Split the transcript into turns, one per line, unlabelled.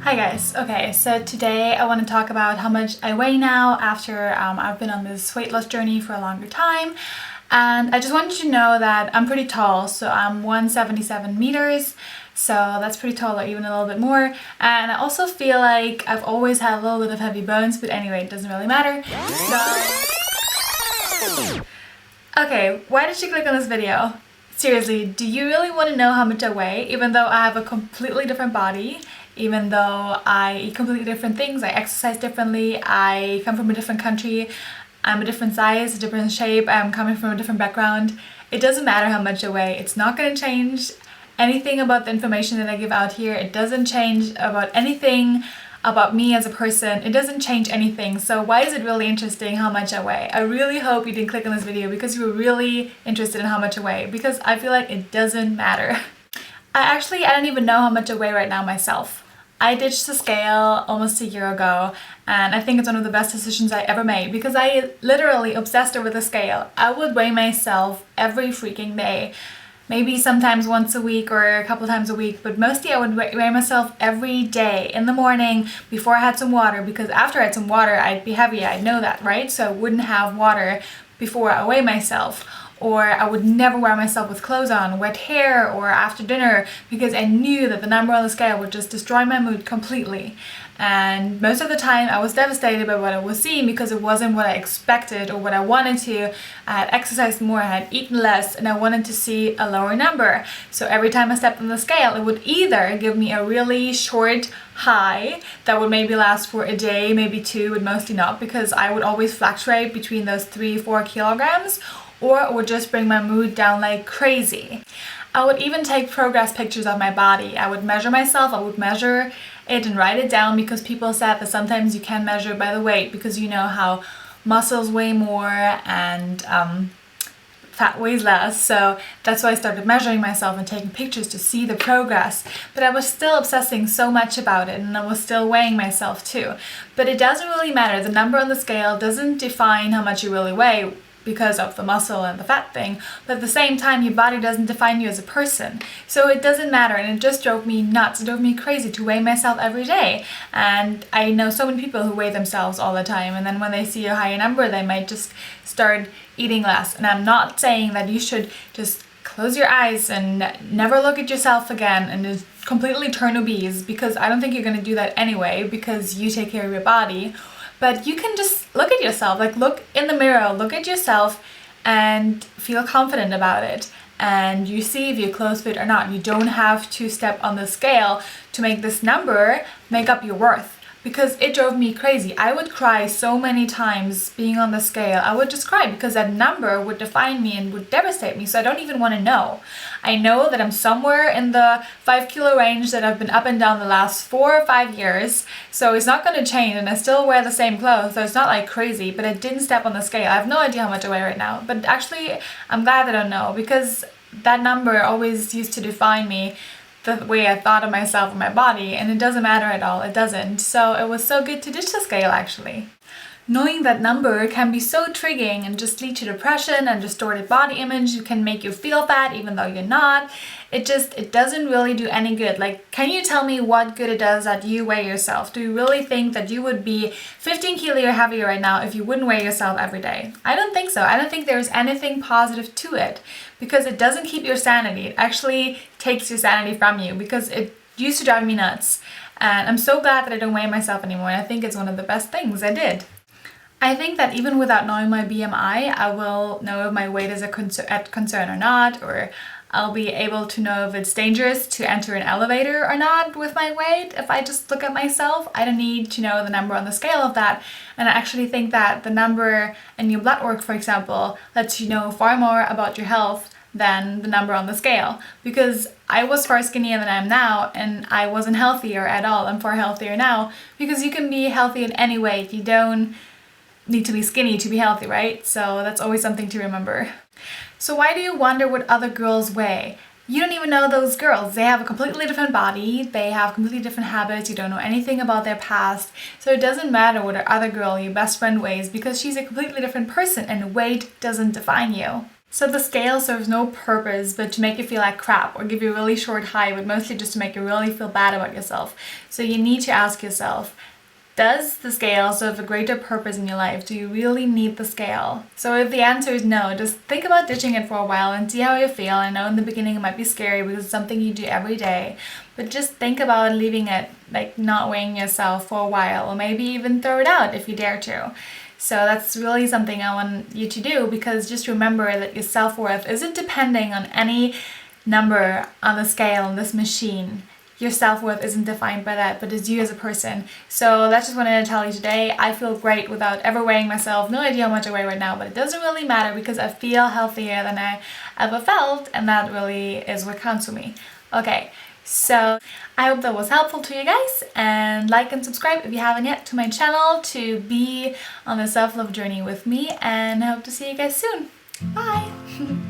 Hi guys, okay, so today I want to talk about how much I weigh now after I've been on this weight loss journey for a longer time. And I just wanted you to know that I'm pretty tall, so I'm 177 meters, so that's pretty tall, or even a little bit more. And I also feel like I've always had a little bit of heavy bones, but anyway, it doesn't really matter. So, okay, why did you click on this video? Seriously, do you really want to know how much I weigh, even though I have a completely different body? Even though I eat completely different things, I exercise differently, I come from a different country, I'm a different size, a different shape, I'm coming from a different background. It doesn't matter how much I weigh. It's not going to change anything about the information that I give out here. It doesn't change about anything about me as a person. It doesn't change anything. So why is it really interesting how much I weigh? I really hope you didn't click on this video because you were really interested in how much I weigh, because I feel like it doesn't matter. I don't even know how much I weigh right now myself. I ditched the scale almost a year ago, and I think it's one of the best decisions I ever made because I literally obsessed over the scale. I would weigh myself every freaking day, maybe sometimes once a week or a couple times a week, but mostly I would weigh myself every day in the morning before I had some water, because after I had some water I'd be heavy. I know that, right? So I wouldn't have water before I weigh myself. Or I would never wear myself with clothes on, wet hair, or after dinner, because I knew that the number on the scale would just destroy my mood completely. And most of the time I was devastated by what I was seeing because it wasn't what I expected or what I wanted to. I had exercised more, I had eaten less, and I wanted to see a lower number. So every time I stepped on the scale, it would either give me a really short high that would maybe last for a day, maybe two, but mostly not, because I would always fluctuate between those 3-4 kilograms, or it would just bring my mood down like crazy. I would even take progress pictures of my body. I would measure myself, I would measure it and write it down, because people said that sometimes you can measure by the weight because you know how muscles weigh more and fat weighs less. So that's why I started measuring myself and taking pictures to see the progress. But I was still obsessing so much about it, and I was still weighing myself too. But it doesn't really matter. The number on the scale doesn't define how much you really weigh, because of the muscle and the fat thing, but at the same time your body doesn't define you as a person, so it doesn't matter. And it just drove me nuts. It drove me crazy to weigh myself every day. And I know so many people who weigh themselves all the time, and then when they see a higher number they might just start eating less. And I'm not saying that you should just close your eyes and never look at yourself again and just completely turn obese, because I don't think you're going to do that anyway, because you take care of your body. But you can just look at yourself, like look in the mirror, look at yourself and feel confident about it. And you see if your clothes fit or not. You don't have to step on the scale to make this number make up your worth, because it drove me crazy. I would cry so many times being on the scale. I would just cry because that number would define me and would devastate me. So I don't even want to know. I know that I'm somewhere in the 5 kilo range that I've been up and down the last 4 or 5 years. So it's not going to change, and I still wear the same clothes. So it's not like crazy, but I didn't step on the scale. I have no idea how much I weigh right now. But actually, I'm glad that I don't know, because that number always used to define me, the way I thought of myself and my body, and it doesn't matter at all. It doesn't. So it was so good to ditch the scale, actually. Knowing that number can be so triggering and just lead to depression and distorted body image. It can make you feel fat even though you're not. It doesn't really do any good. Like, can you tell me what good it does that you weigh yourself? Do you really think that you would be 15 kilo or heavier right now if you wouldn't weigh yourself every day? I don't think so. I don't think there's anything positive to it, because it doesn't keep your sanity. It actually takes your sanity from you, because it used to drive me nuts. And I'm so glad that I don't weigh myself anymore. And I think it's one of the best things I did. I think that even without knowing my BMI, I will know if my weight is a concern or not, or I'll be able to know if it's dangerous to enter an elevator or not with my weight if I just look at myself. I don't need to know the number on the scale of that. And I actually think that the number in your blood work, for example, lets you know far more about your health than the number on the scale, because I was far skinnier than I am now, and I wasn't healthier at all. I'm far healthier now, because you can be healthy in any weight. You don't need to be skinny to be healthy, right? So that's always something to remember. So why do you wonder what other girls weigh? You don't even know those girls. They have a completely different body, they have completely different habits, you don't know anything about their past. So it doesn't matter what other girl, your best friend, weighs, because she's a completely different person and weight doesn't define you. So the scale serves no purpose but to make you feel like crap or give you a really short high, but mostly just to make you really feel bad about yourself. So you need to ask yourself, does the scale serve a greater purpose in your life? Do you really need the scale? So if the answer is no, just think about ditching it for a while and see how you feel. I know in the beginning it might be scary because it's something you do every day, but just think about leaving it, like not weighing yourself for a while, or maybe even throw it out if you dare to. So that's really something I want you to do, because just remember that your self-worth isn't depending on any number on the scale on this machine. Your self-worth isn't defined by that, but it's you as a person. So that's just what I wanted to tell you today. I feel great without ever weighing myself. No idea how much I weigh right now, but it doesn't really matter because I feel healthier than I ever felt, and that really is what counts for me. Okay, so I hope that was helpful to you guys, and like and subscribe if you haven't yet to my channel to be on the self-love journey with me, and I hope to see you guys soon. Bye!